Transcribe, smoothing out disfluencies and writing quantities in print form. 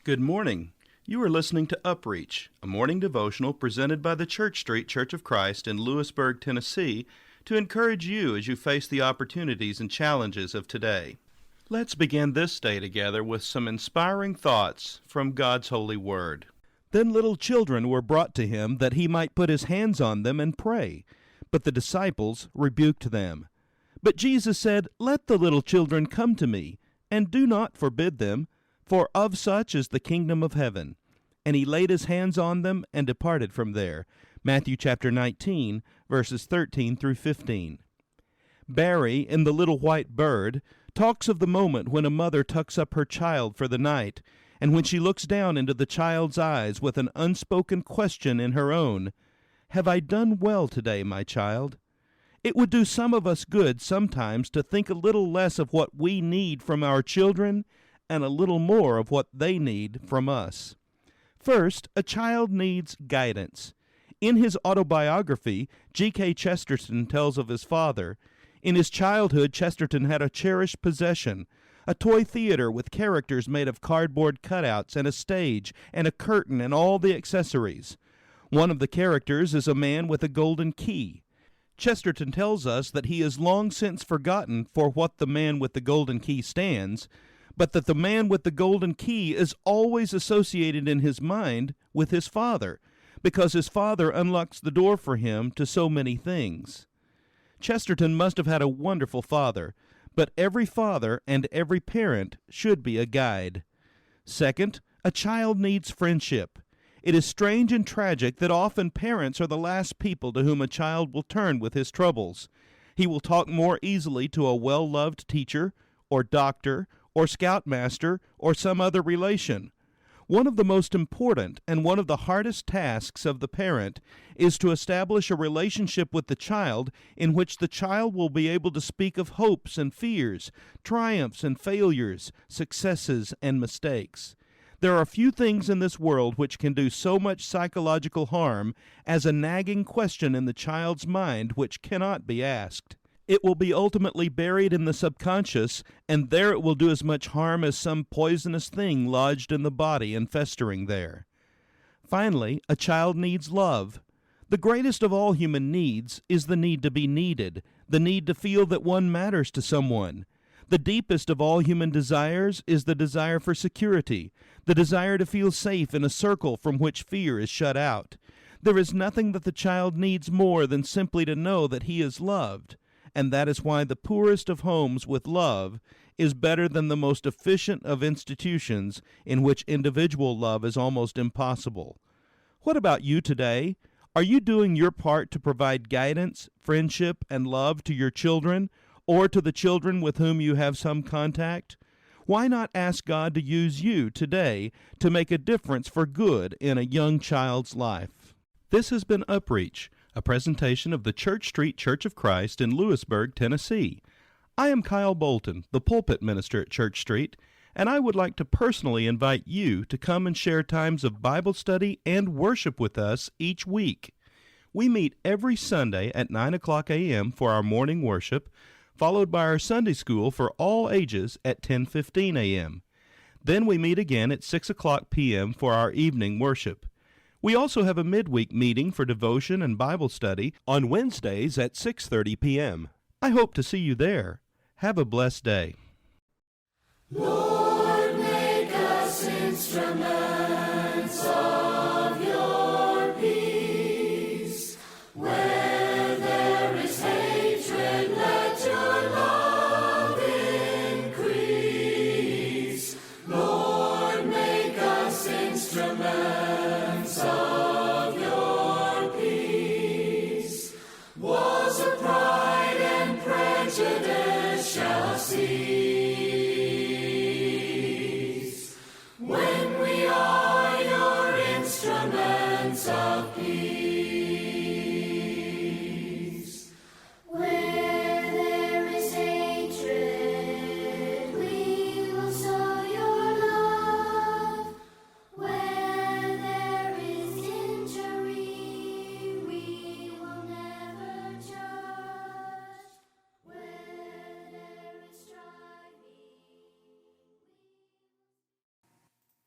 Good morning. You are listening to UpReach, a morning devotional presented by the Church Street Church of Christ in Lewisburg, Tennessee, to encourage you as you face the opportunities and challenges of today. Let's begin this day together with some inspiring thoughts from God's holy word. Then little children were brought to him that he might put his hands on them and pray. But the disciples rebuked them. But Jesus said, "Let the little children come to me, and do not forbid them, for of such is the kingdom of heaven." And he laid his hands on them and departed from there. Matthew chapter 19, verses 13 through 15. Barry, in The Little White Bird, talks of the moment when a mother tucks up her child for the night, and when she looks down into the child's eyes with an unspoken question in her own, "Have I done well today, my child?" It would do some of us good sometimes to think a little less of what we need from our children and a little more of what they need from us. First, a child needs guidance. In his autobiography, G.K. Chesterton tells of his father. In his childhood, Chesterton had a cherished possession, a toy theater with characters made of cardboard cutouts and a stage and a curtain and all the accessories. One of the characters is a man with a golden key. Chesterton tells us that he has long since forgotten for what the man with the golden key stands, but that the man with the golden key is always associated in his mind with his father, because his father unlocks the door for him to so many things. Chesterton must have had a wonderful father, but every father and every parent should be a guide. Second, a child needs friendship. It is strange and tragic that often parents are the last people to whom a child will turn with his troubles. He will talk more easily to a well-loved teacher, or doctor, or scoutmaster, or some other relation. One of the most important and one of the hardest tasks of the parent is to establish a relationship with the child in which the child will be able to speak of hopes and fears, triumphs and failures, successes and mistakes. There are few things in this world which can do so much psychological harm as a nagging question in the child's mind which cannot be asked. It will be ultimately buried in the subconscious, and there it will do as much harm as some poisonous thing lodged in the body and festering there. Finally, a child needs love. The greatest of all human needs is the need to be needed, the need to feel that one matters to someone. The deepest of all human desires is the desire for security, the desire to feel safe in a circle from which fear is shut out. There is nothing that the child needs more than simply to know that he is loved. And that is why the poorest of homes with love is better than the most efficient of institutions in which individual love is almost impossible. What about you today? Are you doing your part to provide guidance, friendship, and love to your children, or to the children with whom you have some contact? Why not ask God to use you today to make a difference for good in a young child's life? This has been UpReach, a presentation of the Church Street Church of Christ in Lewisburg, Tennessee. I am Kyle Bolton, the pulpit minister at Church Street, and I would like to personally invite you to come and share times of Bible study and worship with us each week. We meet every Sunday at 9 o'clock a.m. for our morning worship, followed by our Sunday school for all ages at 10:15 a.m. Then we meet again at 6 o'clock p.m. for our evening worship. We also have a midweek meeting for devotion and Bible study on Wednesdays at 6:30 p.m. I hope to see you there. Have a blessed day. Lord, make us instruments